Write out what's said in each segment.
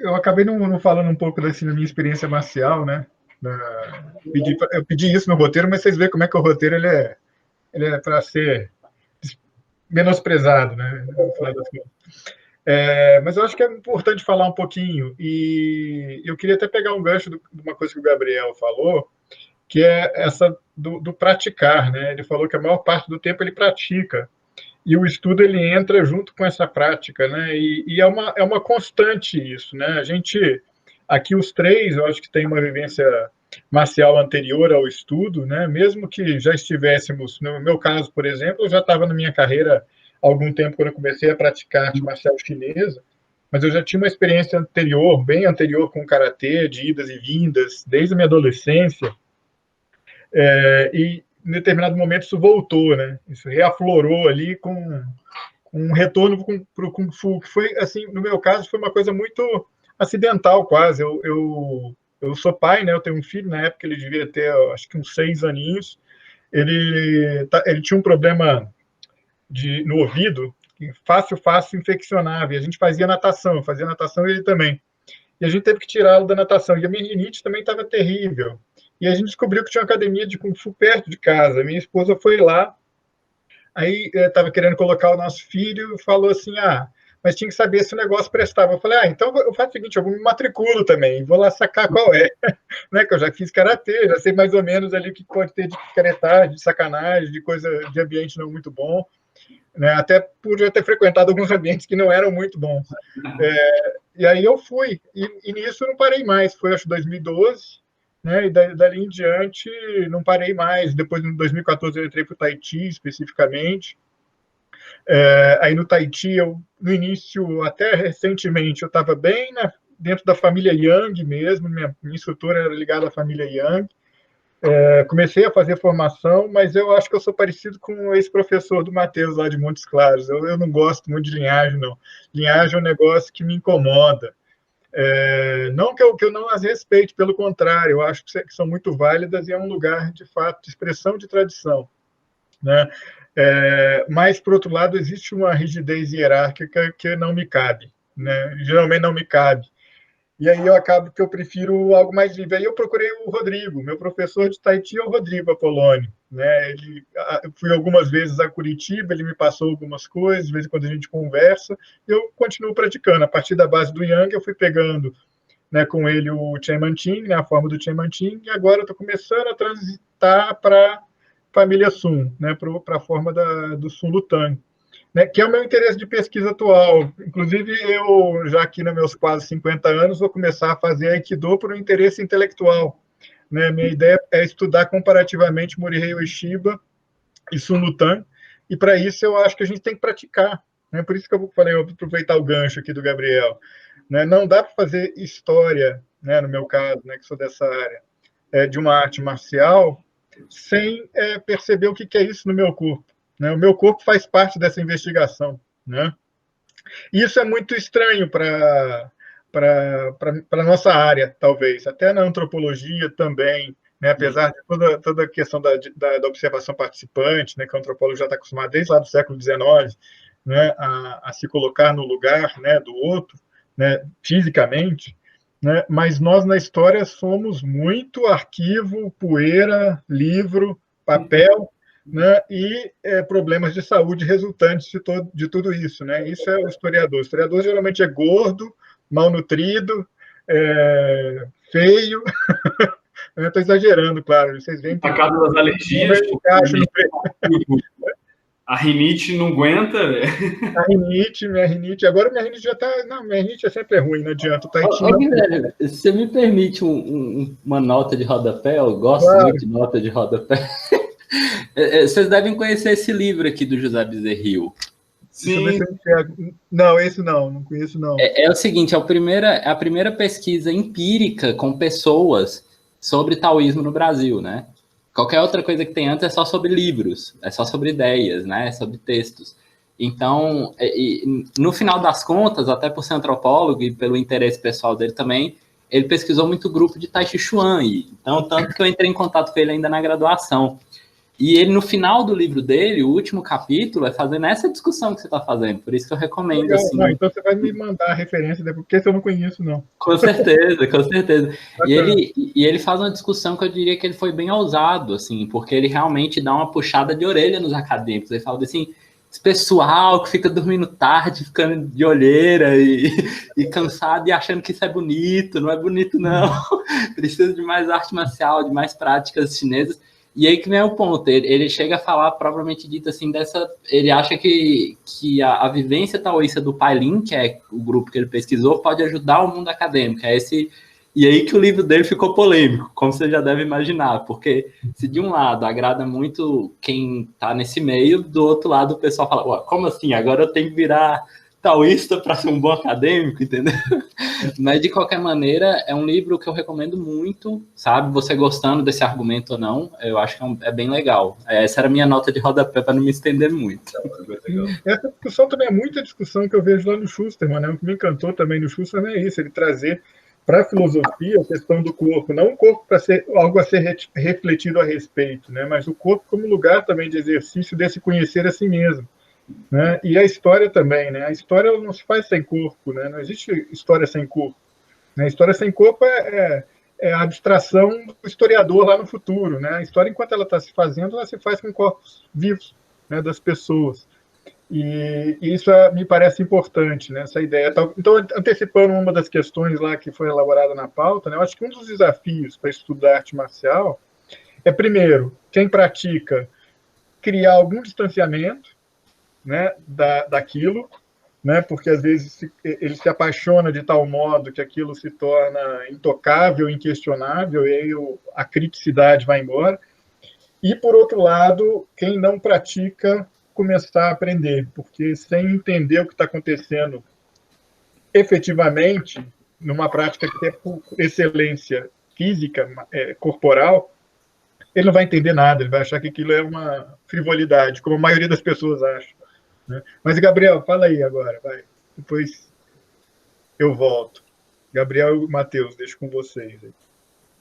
Eu acabei não falando um pouco da minha experiência marcial, né? Eu pedi isso no roteiro, mas vocês veem como é que o roteiro ele é para ser menosprezado, né? Mas eu acho que é importante falar um pouquinho, e eu queria até pegar um gancho de uma coisa que o Gabriel falou, que é essa do praticar, né? Ele falou que a maior parte do tempo ele pratica, e o estudo ele entra junto com essa prática, né? E é uma constante isso, né? A gente, aqui os três, eu acho que tem uma vivência marcial anterior ao estudo, né? Mesmo que já estivéssemos, no meu caso, por exemplo, eu já estava na minha carreira há algum tempo quando eu comecei a praticar arte marcial chinesa, mas eu já tinha uma experiência anterior, bem anterior com o karatê, de idas e vindas, desde a minha adolescência, e em determinado momento isso voltou, né? Isso reaflorou ali com um retorno para o Kung Fu, que foi, assim, no meu caso, foi uma coisa muito acidental, quase. Eu sou pai, né? Eu tenho um filho, na época ele devia ter, acho que uns 6 aninhos. Ele tinha um problema no ouvido, fácil infeccionava, e a gente fazia natação e ele também. E a gente teve que tirá-lo da natação, e a minha rinite também estava terrível. E a gente descobriu que tinha uma academia de Kung Fu perto de casa. Minha esposa foi lá, aí estava querendo colocar o nosso filho e falou assim, mas tinha que saber se o negócio prestava. Eu falei, então eu faço o seguinte, eu me matriculo também, vou lá sacar qual é. Né, que eu já fiz karatê, já sei mais ou menos ali o que pode ter de picaretagem, de sacanagem, de coisa de ambiente não muito bom. Né, até por já ter frequentado alguns ambientes que não eram muito bons. E aí eu fui, e nisso eu não parei mais, foi acho 2012, né, e dali em diante não parei mais. Depois, em 2014, eu entrei para o Tahiti, especificamente. Aí no Tahiti, no início, até recentemente, eu estava bem dentro da família Yang mesmo, minha instrutora era ligada à família Yang. Comecei a fazer formação, mas eu acho que eu sou parecido com o ex-professor do Matheus, lá de Montes Claros. Eu não gosto muito de linhagem, não. Linhagem é um negócio que me incomoda. Não que eu não as respeite, pelo contrário, eu acho que são muito válidas e é um lugar, de fato, de expressão de tradição. Né? Mas, por outro lado, existe uma rigidez hierárquica que não me cabe. Né? Geralmente não me cabe. E aí eu acabo que eu prefiro algo mais livre. Aí eu procurei o Rodrigo, meu professor de Tahiti é o Rodrigo Apoloni. Né? Eu fui algumas vezes a Curitiba, ele me passou algumas coisas, de vez em quando a gente conversa, e eu continuo praticando. A partir da base do Yang, eu fui pegando, né, com ele o Chen Manting, né, a forma do Chen Manting, e agora eu estou começando a transitar para a família Sun, né, para a forma do Sun Lutang. Né, que é o meu interesse de pesquisa atual. Inclusive, eu, já aqui nos meus quase 50 anos, vou começar a fazer Aikido por um interesse intelectual. Né? Minha ideia é estudar comparativamente Morihei Ueshiba e Sun Lutang, e para isso eu acho que a gente tem que praticar. Né? Por isso que eu falei, eu vou aproveitar o gancho aqui do Gabriel. Né? Não dá para fazer história, né, no meu caso, né, que sou dessa área, de uma arte marcial, sem perceber o que é isso no meu corpo. Né? O meu corpo faz parte dessa investigação. Né? E isso é muito estranho para a nossa área, talvez, até na antropologia também, né? Apesar de toda a questão da observação participante, né? Que o antropólogo já está acostumado desde lá do século XIX, né? A se colocar no lugar, né, do outro, né, fisicamente, né? Mas nós na história somos muito arquivo, poeira, livro, papel, né, e problemas de saúde resultantes de tudo isso. Né? Isso é o historiador. O historiador geralmente é gordo, malnutrido, feio. Eu estou exagerando, claro. Vocês veem que... Atacado das alergias. A rinite não aguenta. Minha rinite. Agora minha rinite já está... Não, minha rinite sempre ruim, não adianta. Tá Guilherme, você me permite uma nota de rodapé? Eu gosto muito de nota de rodapé. Vocês devem conhecer esse livro aqui do José Bezerril. Sim. Não, esse não conheço, não. É o seguinte, a primeira pesquisa empírica com pessoas sobre taoísmo no Brasil, né? Qualquer outra coisa que tem antes é só sobre livros, é só sobre ideias, né? É sobre textos. Então, no final das contas, até por ser antropólogo e pelo interesse pessoal dele também, ele pesquisou muito grupo de Tai Chi Chuan. Então, tanto que eu entrei em contato com ele ainda na graduação. E ele, no final do livro dele, o último capítulo, é fazendo essa discussão que você está fazendo. Por isso que eu recomendo. Legal. Assim, Não, então você vai me mandar a referência, porque esse eu não conheço, não. Com certeza, com certeza. E ele faz uma discussão que eu diria que ele foi bem ousado, assim, porque ele realmente dá uma puxada de orelha nos acadêmicos. Ele fala assim, esse pessoal que fica dormindo tarde, ficando de olheira e cansado e achando que isso é bonito. Não é bonito, não. Precisa de mais arte marcial, de mais práticas chinesas. E aí que vem o ponto, ele chega a falar, propriamente dito, assim, ele acha que a vivência taoísta do Pailin, que é o grupo que ele pesquisou, pode ajudar o mundo acadêmico. E aí que o livro dele ficou polêmico, como você já deve imaginar, porque se de um lado agrada muito quem está nesse meio, do outro lado o pessoal fala, ué, como assim, agora eu tenho que virar taoísta para ser um bom acadêmico, entendeu? Mas, de qualquer maneira, é um livro que eu recomendo muito, sabe? Você gostando desse argumento ou não, eu acho que é bem legal. Essa era a minha nota de rodapé para não me estender muito. Essa discussão também é muita discussão que eu vejo lá no Schusterman, né? O que me encantou também no Schusterman é isso, ele trazer para a filosofia a questão do corpo, não o corpo para ser algo a ser refletido a respeito, né? Mas o corpo como lugar também de exercício desse conhecer a si mesmo. Né? E a história também, né? A história não se faz sem corpo, né? Não existe história sem corpo. Né? A história sem corpo é a abstração do historiador lá no futuro, né? A história, enquanto ela está se fazendo, ela se faz com corpos vivos, né, das pessoas. E isso me parece importante, né? Essa ideia. Então, antecipando uma das questões lá que foi elaborada na pauta, né? Eu acho que um dos desafios para estudar arte marcial é, primeiro, quem pratica criar algum distanciamento, né, daquilo, né, porque às vezes ele se apaixona de tal modo que aquilo se torna intocável, inquestionável, e aí a criticidade vai embora. E, por outro lado, quem não pratica começar a aprender, porque sem entender o que está acontecendo efetivamente, numa prática que é por excelência física, corporal, ele não vai entender nada, ele vai achar que aquilo é uma frivolidade, como a maioria das pessoas acha. Né? Mas, Gabriel, fala aí agora, vai. Depois eu volto. Gabriel e Matheus, deixo com vocês.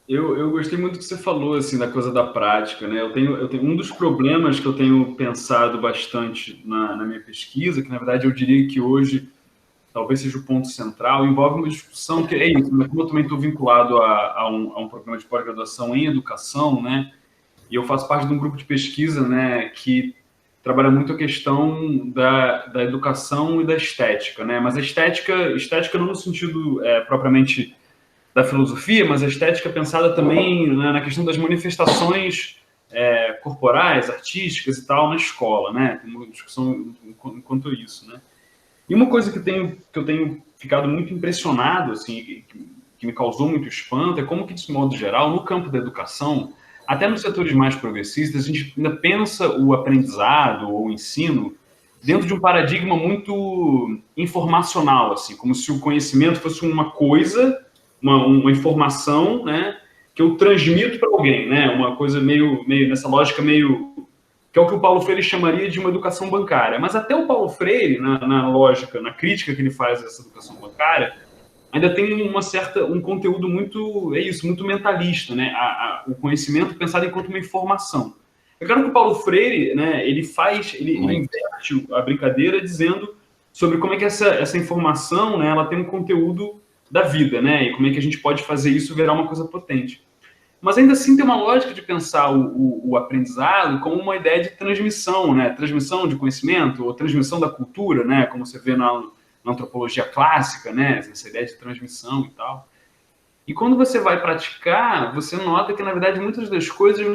Eu gostei muito do que você falou, assim, da coisa da prática, né? Eu tenho um dos problemas que eu tenho pensado bastante na minha pesquisa, que na verdade eu diria que hoje talvez seja o ponto central, envolve uma discussão que é isso, né? Como eu também estou vinculado a um programa de pós-graduação em educação, né? E eu faço parte de um grupo de pesquisa, né, que trabalha muito a questão da educação e da estética, né? Mas a estética não no sentido propriamente da filosofia, mas a estética pensada também, né, na questão das manifestações corporais, artísticas e tal na escola, né? Tem uma discussão enquanto isso, né? E uma coisa que eu tenho ficado muito impressionado, assim, que me causou muito espanto, é como que, de modo geral, no campo da educação, até nos setores mais progressistas, a gente ainda pensa o aprendizado ou o ensino dentro de um paradigma muito informacional, assim, como se o conhecimento fosse uma coisa, uma informação, né, que eu transmito para alguém, né, uma coisa meio nessa lógica meio que é o que o Paulo Freire chamaria de uma educação bancária. Mas até o Paulo Freire, na lógica, na crítica que ele faz dessa educação bancária, ainda tem um conteúdo muito mentalista, né? O conhecimento pensado enquanto uma informação. É claro que o Paulo Freire, né, ele inverte a brincadeira dizendo sobre como é que essa informação, né, ela tem um conteúdo da vida, né? E como é que a gente pode fazer isso virar uma coisa potente. Mas ainda assim tem uma lógica de pensar o aprendizado como uma ideia de transmissão, né? Transmissão de conhecimento ou transmissão da cultura, né? Como você vê na antropologia clássica, né? Essa ideia de transmissão e tal. E quando você vai praticar, você nota que, na verdade, muitas das coisas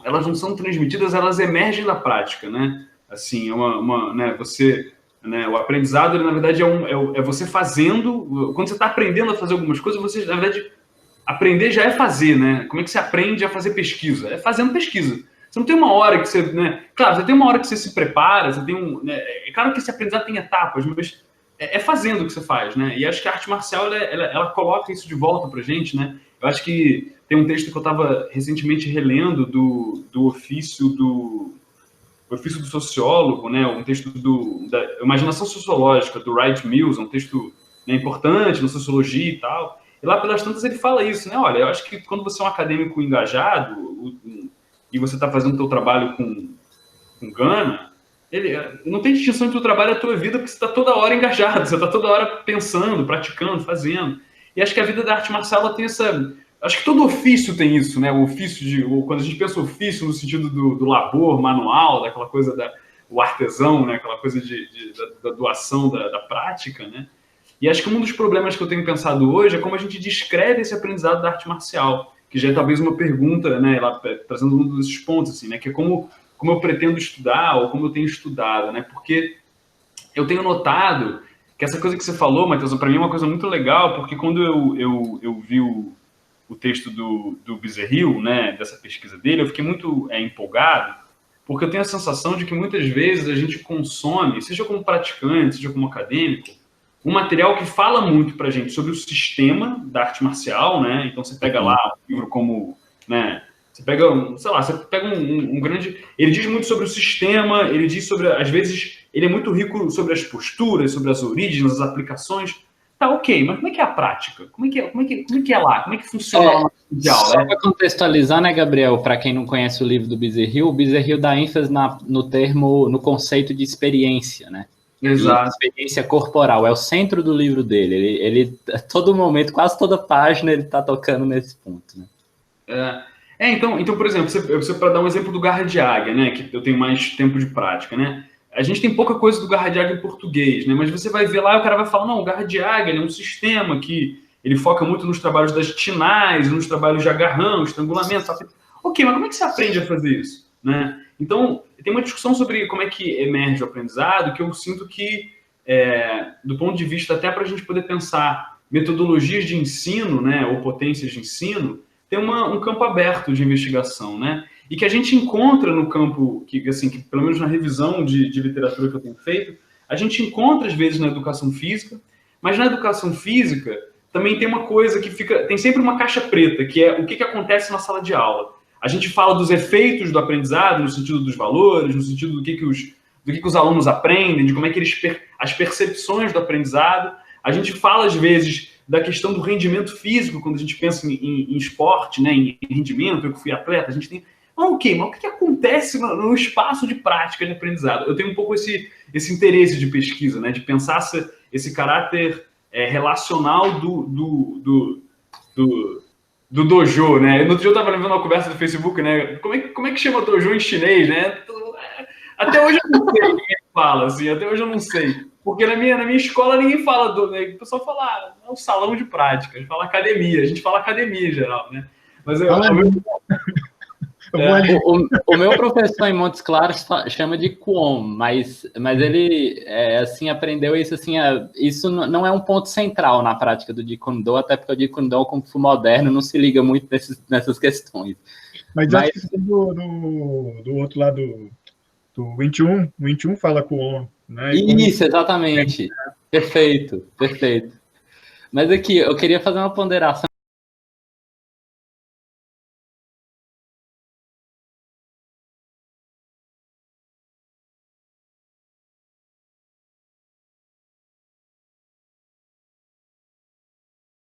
elas não são transmitidas, elas emergem da prática, né? Assim, o aprendizado, ele, na verdade, é você fazendo. Quando você está aprendendo a fazer algumas coisas, você, na verdade, aprender já é fazer, né? Como é que você aprende a fazer pesquisa? É fazendo pesquisa. Você não tem uma hora que você, né? Claro, você tem uma hora que você se prepara, você tem né? É claro que esse aprendizado tem etapas, mas é fazendo o que você faz, né? E acho que a arte marcial, ela coloca isso de volta pra gente, né? Eu acho que tem um texto que eu estava recentemente relendo do ofício do sociólogo, né? Um texto da imaginação sociológica do Wright Mills, um texto, né, importante na sociologia e tal. E lá pelas tantas ele fala isso, né? Olha, eu acho que quando você é um acadêmico engajado, e e você está fazendo o teu trabalho com gana, não tem distinção entre o trabalho e a tua vida, porque você está toda hora engajado, você está toda hora pensando, praticando, fazendo. E acho que a vida da arte marcial ela tem essa... Acho que todo ofício tem isso, né? O ofício quando a gente pensa ofício no sentido do labor manual, daquela coisa o artesão, né? Aquela coisa da doação da prática, né? E acho que um dos problemas que eu tenho pensado hoje é como a gente descreve esse aprendizado da arte marcial, que já é talvez uma pergunta, né? Ela trazendo um desses pontos, assim, né? Que é como eu pretendo estudar ou como eu tenho estudado, né? Porque eu tenho notado que essa coisa que você falou, Matheus, para mim é uma coisa muito legal, porque quando eu vi o texto do Bezerril, né, dessa pesquisa dele, eu fiquei muito empolgado, porque eu tenho a sensação de que muitas vezes a gente consome, seja como praticante, seja como acadêmico, um material que fala muito para a gente sobre o sistema da arte marcial, né? Então você pega lá um livro como, né? Você pega, um grande... Ele diz muito sobre o sistema, ele diz sobre, às vezes, ele é muito rico sobre as posturas, sobre as origens, as aplicações. Tá, ok, mas como é que é a prática? Como é que é lá? Como é que funciona lá no mundial? Só para contextualizar, né, Gabriel, para quem não conhece o livro do Bezerril, o Bezerril dá ênfase no conceito de experiência, né? Exato. Experiência corporal, é o centro do livro dele. Ele todo momento, quase toda página, ele está tocando nesse ponto, né? Então, por exemplo, você para dar um exemplo do Garra de Águia, né, que eu tenho mais tempo de prática, né? A gente tem pouca coisa do Garra de Águia em português, né? Mas você vai ver lá e o cara vai falar, não, o Garra de Águia ele é um sistema que ele foca muito nos trabalhos das tinais, nos trabalhos de agarrão, estrangulamento. Ok, mas como é que você aprende a fazer isso, né? Então, tem uma discussão sobre como é que emerge o aprendizado, que eu sinto que, do ponto de vista até para a gente poder pensar metodologias de ensino, né, ou potências de ensino, tem um campo aberto de investigação, né? E que a gente encontra no campo, que pelo menos na revisão de literatura que eu tenho feito, a gente encontra às vezes na educação física, mas na educação física também tem uma coisa que tem sempre uma caixa preta, que é o que acontece na sala de aula. A gente fala dos efeitos do aprendizado, no sentido dos valores, no sentido do que os alunos aprendem, de como é que as percepções do aprendizado. A gente fala, às vezes, da questão do rendimento físico, quando a gente pensa em esporte, né, em rendimento. Eu que fui atleta, a gente tem... Ok, mas o que acontece no espaço de prática de aprendizado? Eu tenho um pouco esse interesse de pesquisa, né, de pensar esse caráter relacional do dojo, né? No outro dia eu estava levando uma conversa do Facebook, né? Como é que chama dojo em chinês, né? Até hoje eu não sei o que fala, assim, até hoje eu não sei. Porque na minha escola ninguém fala né? O pessoal fala, é um salão de prática, a gente fala academia, em geral, né? Mas o meu professor em Montes Claros chama de Kwon, mas ele assim aprendeu isso assim, isso não é um ponto central na prática do Jeet Kune Do, até porque o Jeet Kune Do, como Kung Fu moderno, não se liga muito nessas questões. Mas acho que do outro lado do Wing Chun fala Kwon, né? Isso, exatamente. Perfeito. Mas aqui, eu queria fazer uma ponderação